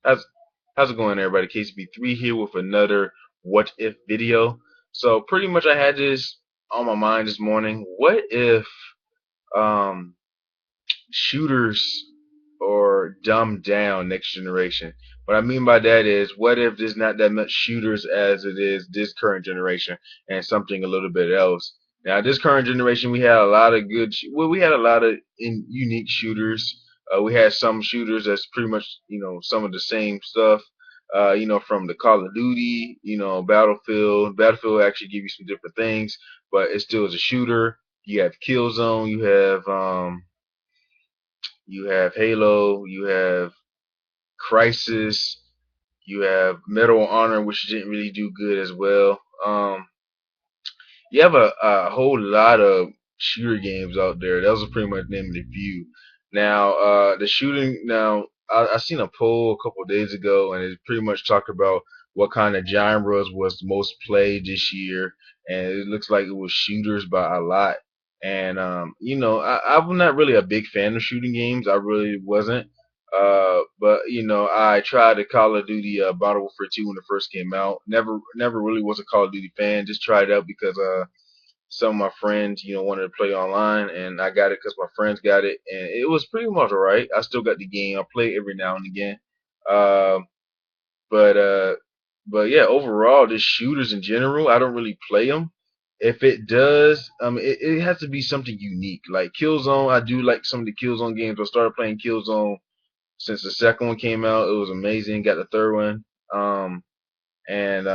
How's how's it going, everybody? KCB3 here with another What If video. So pretty much I had this on my mind this morning. What if um shooters are dumbed down next generation? What I mean by that is, what if there's not that much shooters as it is this current generation, and something a little bit else? Now, this current generation, we had a lot of we had a lot of unique shooters. We had some shooters that's pretty much, some of the same stuff. From the Call of Duty, Battlefield. Battlefield actually give you some different things, but it still is a shooter. You have Killzone. You have Halo. You have Crisis. You have Medal of Honor, which didn't really do good as well. You have a whole lot of shooter games out there. That was pretty much name of the few. Now, the shooting. Now, I seen a poll a couple of days ago, and it pretty much talked about what kind of genres was most played this year, and it looks like it was shooters by a lot. And I'm not really a big fan of shooting games. I really wasn't. But I tried the Call of Duty Modern Warfare 2 when it first came out. Never really was a Call of Duty fan. Just tried it out because some of my friends, wanted to play online, and I got it because my friends got it, and it was pretty much alright. I still got the game. I play it every now and again. Uh, but uh, but yeah, overall, the shooters in general, I don't really play them. If it does, it has to be something unique. Like Killzone, I do like some of the Killzone games. I started playing Killzone since the second one came out. It was amazing. Got the third one. And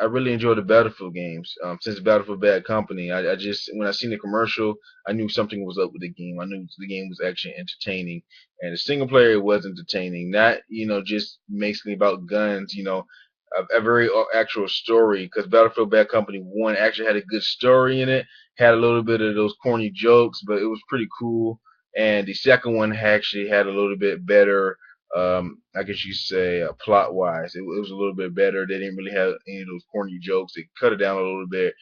I really enjoy the Battlefield games. Since Battlefield Bad Company, I just when I seen the commercial, I knew something was up with the game. I knew the game was actually entertaining, and the single player was entertaining. Not just basically about guns. A very actual story, because Battlefield Bad Company 1 actually had a good story in it. Had a little bit of those corny jokes, but it was pretty cool. And the second one actually had a little bit better, I guess you say, plot wise. It was a little bit better. They didn't really have any of those corny jokes. They cut it down a little bit,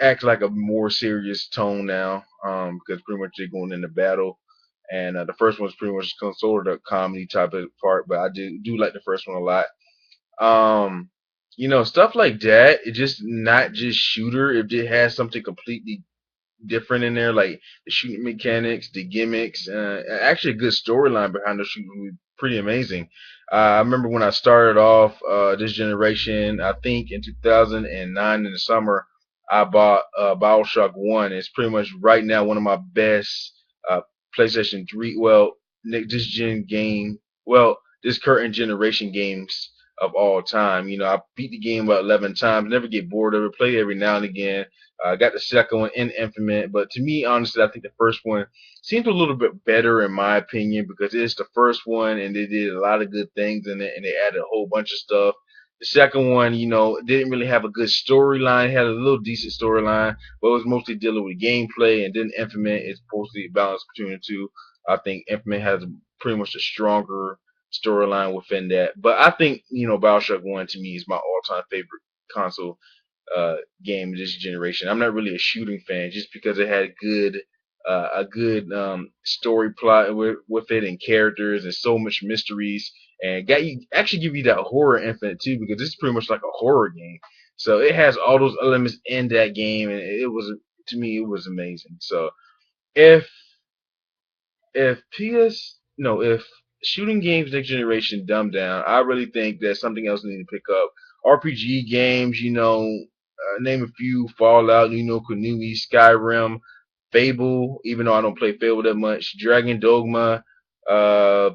act like a more serious tone now, because pretty much they're going into battle. And the first one's pretty much sort of a comedy type of part, but I do like the first one a lot. Um, stuff like that. It just not just shooter. If it has something completely different in there, like the shooting mechanics, the gimmicks, actually a good storyline behind the shooting would be pretty amazing. I remember when I started off this generation, I think in 2009 in the summer, I bought Bioshock 1. It's pretty much right now one of my best uh, PlayStation 3, well, this gen game, well, this current generation games of all time. I beat the game about 11 times, never get bored of it, play it every now and again. I got the second one in Infinite, but to me, honestly, I think the first one seems a little bit better in my opinion because it's the first one and they did a lot of good things in it and they added a whole bunch of stuff. The second one, didn't really have a good storyline. It had a little decent storyline, but it was mostly dealing with gameplay. And then Infinite is supposed to be a balance between the two. I think Infinite has pretty much a stronger storyline within that. But I think, Bioshock 1 to me is my all-time favorite console game this generation. I'm not really a shooting fan just because it had a good story plot with it and characters and so much mysteries and got you actually give you that horror infinite too because this is pretty much like a horror game. So it has all those elements in that game and it was to me it was amazing. So if if PS no if shooting games next generation dumb down, I really think that something else need to pick up. RPG games, name a few: Fallout, Kuni, Skyrim, Fable. Even though I don't play Fable that much, Dragon Dogma. Uh,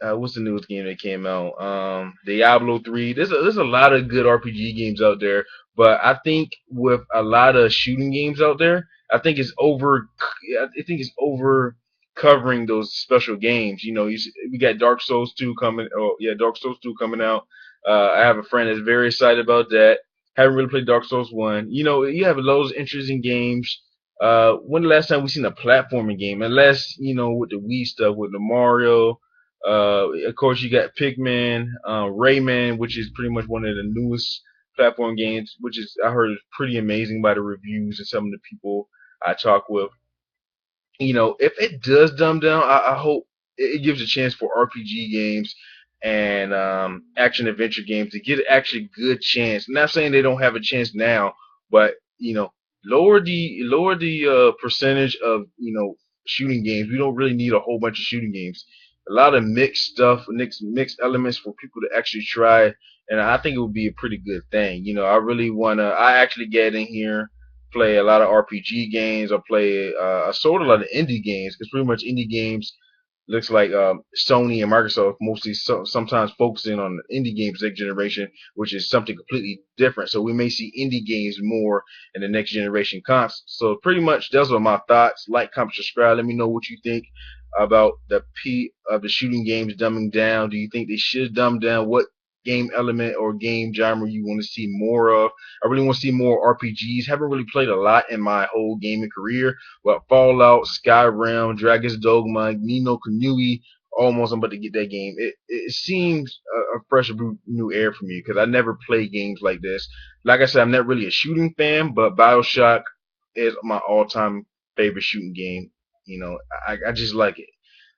what's the newest game that came out? Diablo 3. There's a lot of good RPG games out there, but I think with a lot of shooting games out there, I think it's over covering those special games. We got Dark Souls 2 coming. Oh yeah, Dark Souls 2 coming out. I have a friend that's very excited about that. Haven't really played Dark Souls 1. You have loads of interesting games. When the last time we seen a platforming game? Unless with the Wii stuff, with the Mario. Of course, you got Pikmin, Rayman, which is pretty much one of the newest platform games, which is I heard is pretty amazing by the reviews and some of the people I talk with. If it does dumb down, I hope. it gives a chance for RPG games and action adventure games to get actually good chance. I'm not saying they don't have a chance now, but lower the percentage of shooting games. We don't really need a whole bunch of shooting games. A lot of mixed stuff, mixed elements for people to actually try, and I think it would be a pretty good thing. I really wanna. I actually get in here, play a lot of RPG games. I play sort of a lot of indie games because pretty much indie games looks like Sony and Microsoft mostly sometimes focusing on indie games next generation, which is something completely different. So we may see indie games more in the next generation consoles. So pretty much those are my thoughts. Like, comment, subscribe. Let me know what you think about the P of the shooting games dumbing down. Do you think they should dumb down? What game element or game genre you want to see more of? I really want to see more RPGs. Haven't really played a lot in my whole gaming career. Well, Fallout, Skyrim, Dragon's Dogma, Nino Kuni, almost I'm about to get that game. It seems a fresh new air for me because I never play games like this. Like I said, I'm not really a shooting fan, but BioShock is my all-time favorite shooting game. I just like it.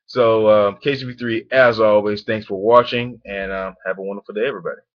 So KCP3, as always, thanks for watching, and have a wonderful day, everybody.